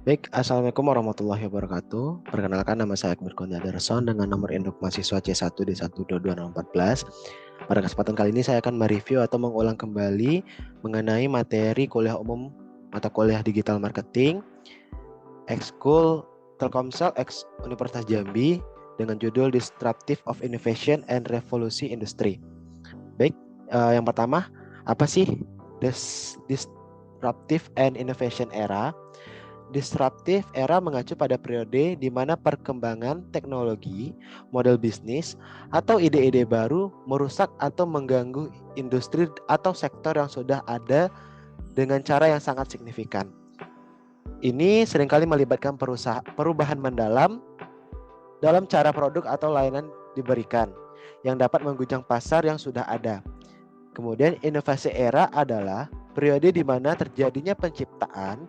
Baik, Assalamualaikum warahmatullahi wabarakatuh. Perkenalkan, nama saya Akbar Kurnia Darson dengan nomor induk mahasiswa C1D12214. Pada kesempatan kali ini saya akan mereview atau mengulang kembali mengenai materi kuliah umum mata kuliah digital marketing Ekskul Telkomsel X Universitas Jambi dengan judul Disruptive of Innovation and Revolusi Industri. Baik, yang pertama, apa sih Disruptive and Innovation Era? Disruptive era mengacu pada periode di mana perkembangan teknologi, model bisnis, atau ide-ide baru merusak atau mengganggu industri atau sektor yang sudah ada dengan cara yang sangat signifikan. Ini seringkali melibatkan perubahan mendalam dalam cara produk atau layanan diberikan yang dapat menggujang pasar yang sudah ada. Kemudian inovasi era adalah periode di mana terjadinya penciptaan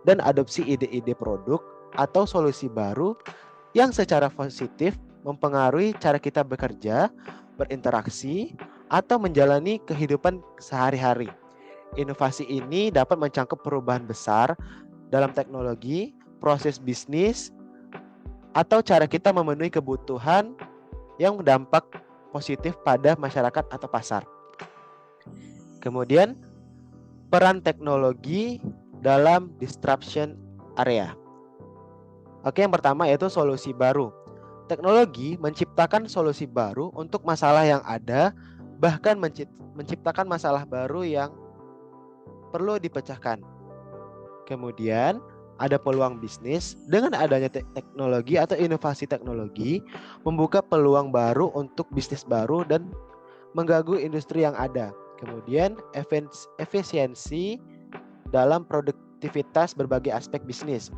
dan adopsi ide-ide produk atau solusi baru yang secara positif mempengaruhi cara kita bekerja, berinteraksi, atau menjalani kehidupan sehari-hari. Inovasi ini dapat mencangkup perubahan besar dalam teknologi, proses bisnis, atau cara kita memenuhi kebutuhan yang berdampak positif pada masyarakat atau pasar. Kemudian, peran teknologi dalam disruption area. Oke, yang pertama yaitu solusi baru. Teknologi menciptakan solusi baru untuk masalah yang ada, bahkan menciptakan masalah baru yang perlu dipecahkan. Kemudian, ada peluang bisnis dengan adanya teknologi atau inovasi teknologi membuka peluang baru untuk bisnis baru dan mengganggu industri yang ada. Kemudian, efisiensi dalam produktivitas berbagai aspek bisnis,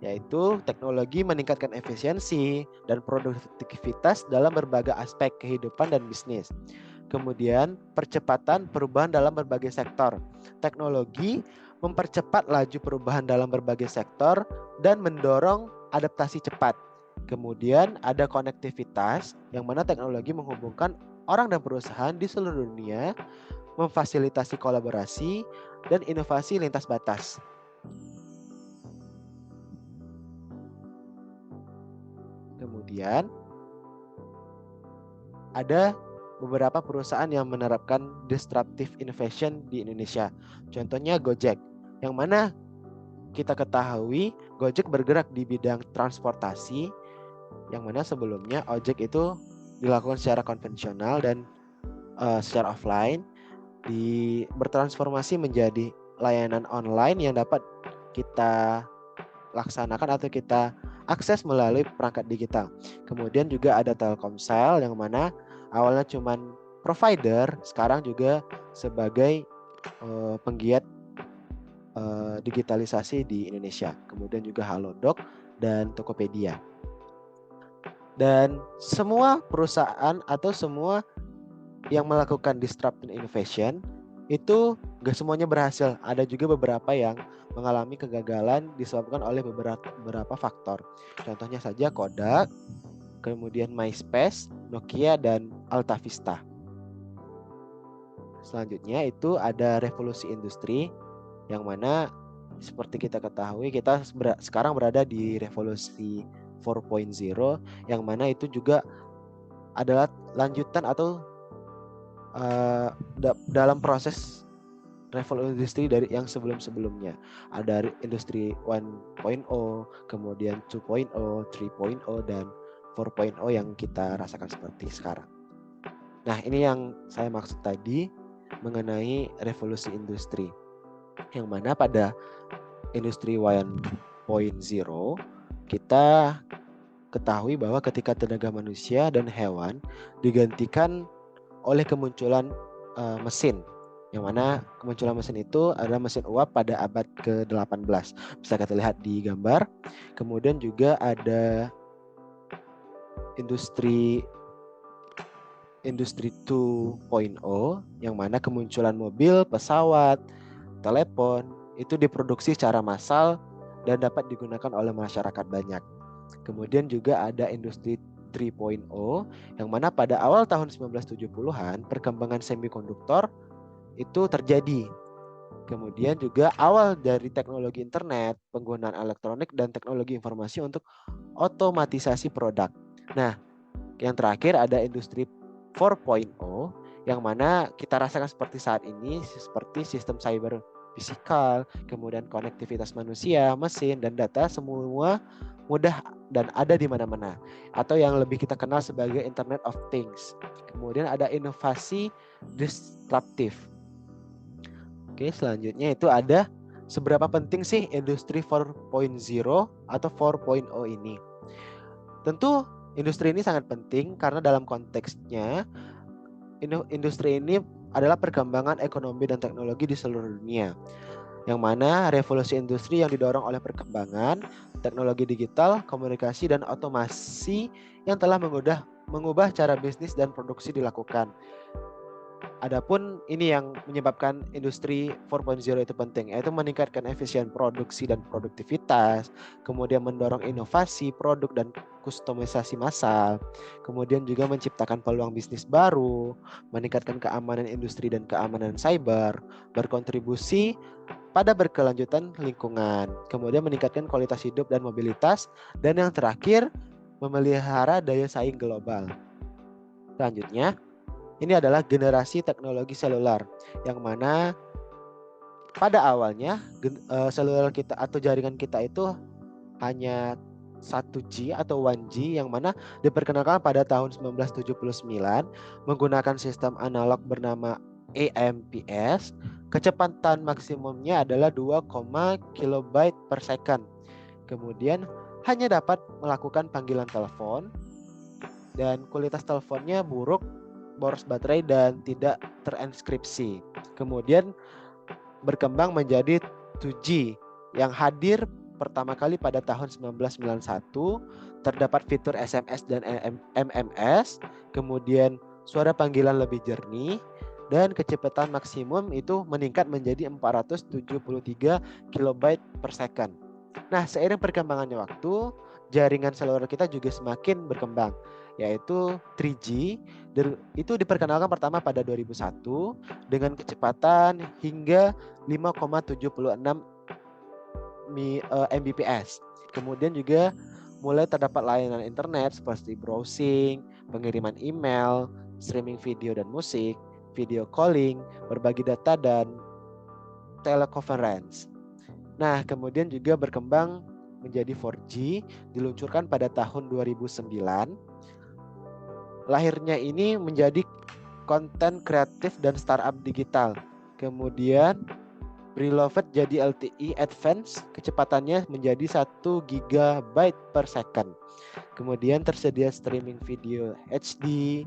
yaitu teknologi meningkatkan efisiensi dan produktivitas dalam berbagai aspek kehidupan dan bisnis. Kemudian, percepatan perubahan dalam berbagai sektor. Teknologi mempercepat laju perubahan dalam berbagai sektor dan mendorong adaptasi cepat. Kemudian, ada konektivitas, yang mana teknologi menghubungkan orang dan perusahaan di seluruh dunia, memfasilitasi kolaborasi dan inovasi lintas batas. Kemudian ada beberapa perusahaan yang menerapkan disruptive innovation di Indonesia. Contohnya Gojek, yang mana kita ketahui Gojek bergerak di bidang transportasi, yang mana sebelumnya ojek itu dilakukan secara konvensional dan secara offline, bertransformasi menjadi layanan online yang dapat kita laksanakan atau kita akses melalui perangkat digital. Kemudian juga ada Telkomsel, yang mana awalnya cuman provider, sekarang juga sebagai penggiat digitalisasi di Indonesia. Kemudian juga Halodoc dan Tokopedia. Dan semua perusahaan atau semua yang melakukan disruptive innovation itu gak semuanya berhasil. Ada juga beberapa yang mengalami kegagalan disebabkan oleh beberapa faktor. Contohnya saja Kodak, kemudian MySpace, Nokia, dan Altavista. Selanjutnya itu ada revolusi industri, yang mana seperti kita ketahui kita sekarang berada di revolusi 4.0, yang mana itu juga adalah lanjutan atau dalam proses revolusi industri dari yang sebelum-sebelumnya. Ada industri 1.0, kemudian 2.0, 3.0, dan 4.0 yang kita rasakan seperti sekarang. Nah, ini yang saya maksud tadi mengenai revolusi industri, yang mana pada industri 1.0 kita ketahui bahwa ketika tenaga manusia dan hewan digantikan oleh kemunculan mesin, yang mana kemunculan mesin itu adalah mesin uap pada abad ke-18. Bisa kita lihat di gambar. Kemudian juga ada industri 2.0, yang mana kemunculan mobil, pesawat, telepon itu diproduksi secara massal dan dapat digunakan oleh masyarakat banyak. Kemudian juga ada industri 3.0, yang mana pada awal tahun 1970-an perkembangan semikonduktor itu terjadi. Kemudian juga awal dari teknologi internet, penggunaan elektronik dan teknologi informasi untuk otomatisasi produk. Nah, yang terakhir ada industri 4.0 yang mana kita rasakan seperti saat ini, seperti sistem cyber fisikal, kemudian konektivitas manusia, mesin, dan data semua mudah dan ada di mana-mana, atau yang lebih kita kenal sebagai Internet of Things. Kemudian ada inovasi disruptif. Oke, selanjutnya itu ada seberapa penting sih industri 4.0 atau 4.0 ini. Tentu industri ini sangat penting karena dalam konteksnya industri ini adalah perkembangan ekonomi dan teknologi di seluruh dunia. Yang mana revolusi industri yang didorong oleh perkembangan teknologi digital, komunikasi, dan otomasi yang telah mengubah cara bisnis dan produksi dilakukan. Adapun ini yang menyebabkan industri 4.0 itu penting, yaitu meningkatkan efisien produksi dan produktivitas, kemudian mendorong inovasi produk dan kustomisasi massal, kemudian juga menciptakan peluang bisnis baru, meningkatkan keamanan industri dan keamanan cyber, berkontribusi pada berkelanjutan lingkungan, kemudian meningkatkan kualitas hidup dan mobilitas, dan yang terakhir, memelihara daya saing global. Selanjutnya, ini adalah generasi teknologi seluler yang mana pada awalnya seluler kita atau jaringan kita itu hanya 1G atau 1G yang mana diperkenalkan pada tahun 1979 menggunakan sistem analog bernama AMPS. Kecepatan maksimumnya adalah 2, kilobyte per second. Kemudian hanya dapat melakukan panggilan telepon dan kualitas teleponnya buruk, boros baterai dan tidak terenskripsi. Kemudian berkembang menjadi 2G yang hadir pertama kali pada tahun 1991. Terdapat fitur SMS dan MMS, kemudian suara panggilan lebih jernih, dan kecepatan maksimum itu meningkat menjadi 473 kilobyte per second. Nah, seiring perkembangannya waktu, jaringan seluler kita juga semakin berkembang, yaitu 3G. Itu diperkenalkan pertama pada 2001 dengan kecepatan hingga 5,76 Mbps. Kemudian juga mulai terdapat layanan internet seperti browsing, pengiriman email, streaming video dan musik, video calling, berbagi data, dan teleconference. Nah, kemudian juga berkembang menjadi 4G, diluncurkan pada tahun 2009. Lahirnya ini menjadi konten kreatif dan startup digital. Kemudian Preloved jadi LTE Advance, kecepatannya menjadi 1 GB per second. Kemudian tersedia streaming video HD,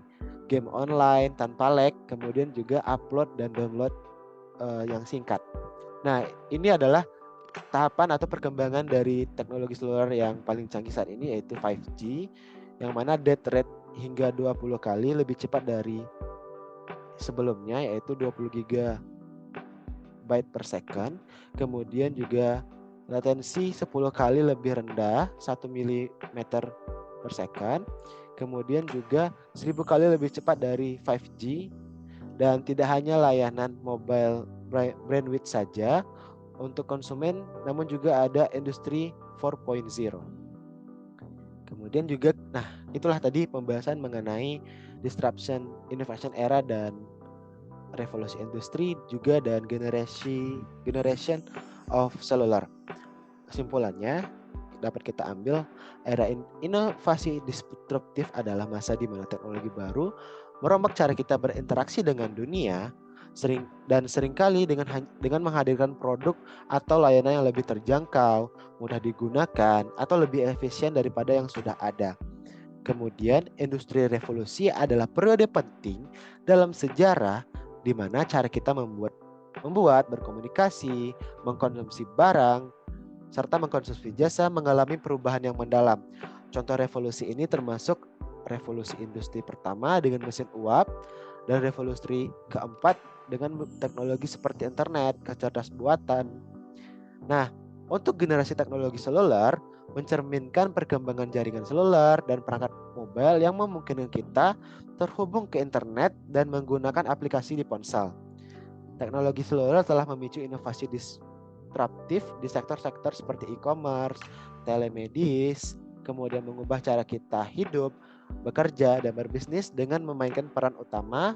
game online tanpa lag, kemudian juga upload dan download yang singkat. Nah, ini adalah tahapan atau perkembangan dari teknologi seluler yang paling canggih saat ini, yaitu 5G, yang mana data rate hingga 20 kali lebih cepat dari sebelumnya, yaitu 20 GB per second. Kemudian juga latensi 10 kali lebih rendah, 1 mm per second. Kemudian juga 1000 kali lebih cepat dari 5G. Dan tidak hanya layanan mobile bandwidth saja untuk konsumen, namun juga ada industri 4.0. Kemudian juga, nah itulah tadi pembahasan mengenai disruption innovation era dan revolusi industri juga dan generation of cellular. Kesimpulannya dapat kita ambil, era inovasi disruptif adalah masa di mana teknologi baru merombak cara kita berinteraksi dengan dunia, seringkali dengan menghadirkan produk atau layanan yang lebih terjangkau, mudah digunakan, atau lebih efisien daripada yang sudah ada. Kemudian industri revolusi adalah periode penting dalam sejarah di mana cara kita membuat, berkomunikasi, mengkonsumsi barang, serta mengkonsumsi jasa mengalami perubahan yang mendalam. Contoh revolusi ini termasuk revolusi industri pertama dengan mesin uap, dan revolusi keempat dengan teknologi seperti internet, kecerdasan buatan. Nah, untuk generasi teknologi seluler mencerminkan perkembangan jaringan seluler dan perangkat mobile yang memungkinkan kita terhubung ke internet dan menggunakan aplikasi di ponsel. Teknologi seluler telah memicu inovasi disruptif di sektor-sektor seperti e-commerce, telemedis, kemudian mengubah cara kita hidup, bekerja, dan berbisnis dengan memainkan peran utama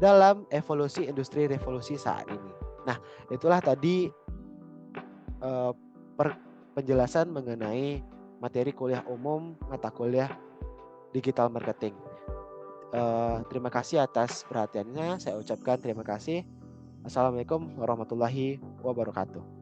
dalam evolusi industri revolusi saat ini. Nah, itulah tadi penjelasan mengenai materi kuliah umum mata kuliah digital marketing. Terima kasih atas perhatiannya. Saya ucapkan terima kasih. Assalamualaikum warahmatullahi wabarakatuh.